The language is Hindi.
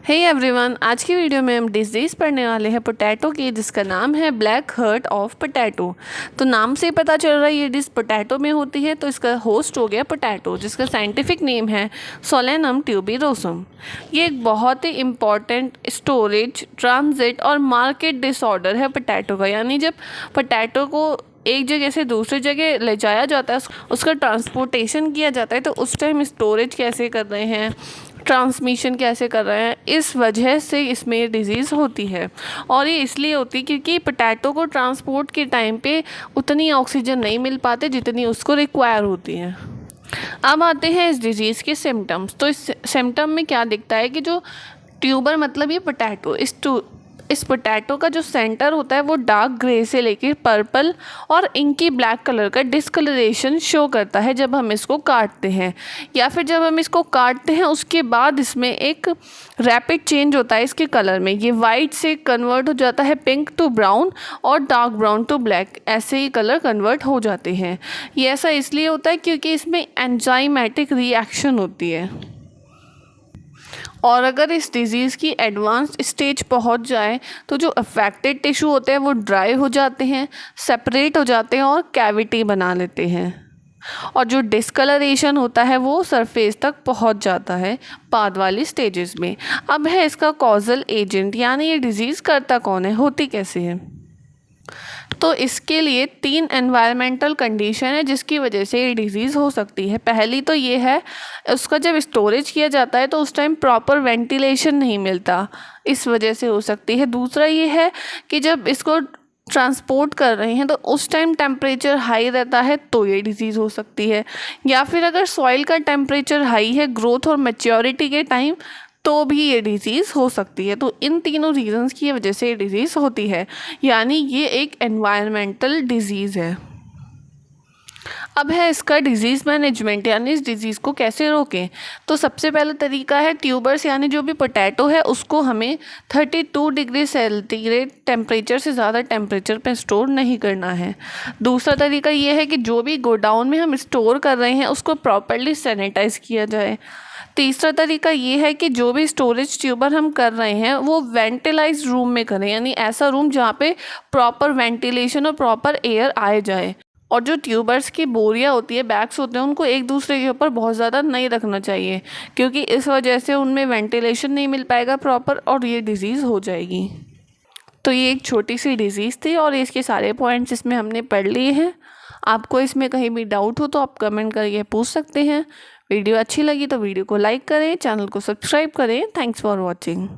हे एवरीवन, आज की वीडियो में हम डिजीज़ पढ़ने वाले हैं पोटैटो की, जिसका नाम है ब्लैक हर्ट ऑफ पोटैटो। तो नाम से ही पता चल रहा है ये डिश पोटैटो में होती है। तो इसका होस्ट हो गया पोटैटो, जिसका साइंटिफिक नेम है सोलेनम ट्यूबिरोसम। ये एक बहुत ही इम्पॉर्टेंट स्टोरेज, ट्रांजिट और मार्केट डिसऑर्डर है पोटैटो का। यानी जब पोटैटो को एक जगह से दूसरी जगह ले जाया जाता है, उसका ट्रांसपोर्टेशन किया जाता है, तो उस टाइम स्टोरेज कैसे कर रहे हैं, ट्रांसमिशन कैसे कर रहे हैं, इस वजह से इसमें ये डिज़ीज़ होती है। और ये इसलिए होती है क्योंकि पोटैटो को ट्रांसपोर्ट के टाइम पे उतनी ऑक्सीजन नहीं मिल पाते जितनी उसको रिक्वायर होती है। अब आते हैं इस डिज़ीज़ के सिम्टम्स। तो इस सिम्टम में क्या दिखता है कि जो ट्यूबर मतलब ये पोटैटो, इस पोटैटो का जो सेंटर होता है वो डार्क ग्रे से लेकर पर्पल और इंकी ब्लैक कलर का डिस्कलरेशन शो करता है जब हम इसको काटते हैं, या फिर जब हम इसको काटते हैं उसके बाद इसमें एक रैपिड चेंज होता है इसके कलर में। ये वाइट से कन्वर्ट हो जाता है पिंक टू ब्राउन और डार्क ब्राउन टू ब्लैक, ऐसे ही कलर कन्वर्ट हो जाते हैं। ये ऐसा इसलिए होता है क्योंकि इसमें एंजाइमेटिक रिएक्शन होती है। और अगर इस डिज़ीज़ की एडवांस स्टेज पहुंच जाए तो जो अफेक्टेड टिश्यू होते हैं वो ड्राई हो जाते हैं, सेपरेट हो जाते हैं और कैविटी बना लेते हैं। और जो डिस्कलरेशन होता है वो सरफेस तक पहुंच जाता है बाद वाली स्टेजेस में। अब है इसका कॉजल एजेंट, यानी ये डिज़ीज़ करता कौन है, होती कैसे है। तो इसके लिए 3 एनवायरमेंटल कंडीशन है जिसकी वजह से ये डिज़ीज़ हो सकती है। पहली तो ये है, उसका जब स्टोरेज किया जाता है तो उस टाइम प्रॉपर वेंटिलेशन नहीं मिलता, इस वजह से हो सकती है। दूसरा ये है कि जब इसको ट्रांसपोर्ट कर रहे हैं तो उस टाइम टेम्परेचर हाई रहता है तो ये डिज़ीज़ हो सकती है। या फिर अगर सॉइल का टेम्परेचर हाई है ग्रोथ और मैच्योरिटी के टाइम, तो भी ये डिज़ीज़ हो सकती है। तो इन तीनों रीज़न्स की वजह से ये डिज़ीज़ होती है, यानी ये एक एनवायरमेंटल डिज़ीज़ है। अब है इसका डिज़ीज़ मैनेजमेंट, यानी इस डिज़ीज़ को कैसे रोकें। तो सबसे पहला तरीका है ट्यूबर्स, यानी जो भी पोटैटो है उसको हमें 32 डिग्री सेंटीग्रेड टेम्परेचर से ज़्यादा टेम्परेचर पे स्टोर नहीं करना है। दूसरा तरीका ये है कि जो भी गोडाउन में हम स्टोर कर रहे हैं उसको प्रॉपर्ली सैनिटाइज़ किया जाए। तीसरा तरीका ये है कि जो भी स्टोरेज ट्यूबर हम कर रहे हैं वो वेंटिलाइज्ड रूम में करें, यानी ऐसा रूम जहाँ पे प्रॉपर वेंटिलेशन और प्रॉपर एयर आए जाए। और जो ट्यूबर्स की बोरियां होती है, बैग्स होते हैं, उनको एक दूसरे के ऊपर बहुत ज़्यादा नहीं रखना चाहिए, क्योंकि इस वजह से उनमें वेंटिलेशन नहीं मिल पाएगा प्रॉपर और ये डिज़ीज़ हो जाएगी। तो ये एक छोटी सी डिज़ीज़ थी और इसके सारे पॉइंट्स इसमें हमने पढ़ लिए हैं। आपको इसमें कहीं भी डाउट हो तो आप कमेंट करके पूछ सकते हैं। वीडियो अच्छी लगी तो वीडियो को लाइक करें, चैनल को सब्सक्राइब करें। Thanks for watching.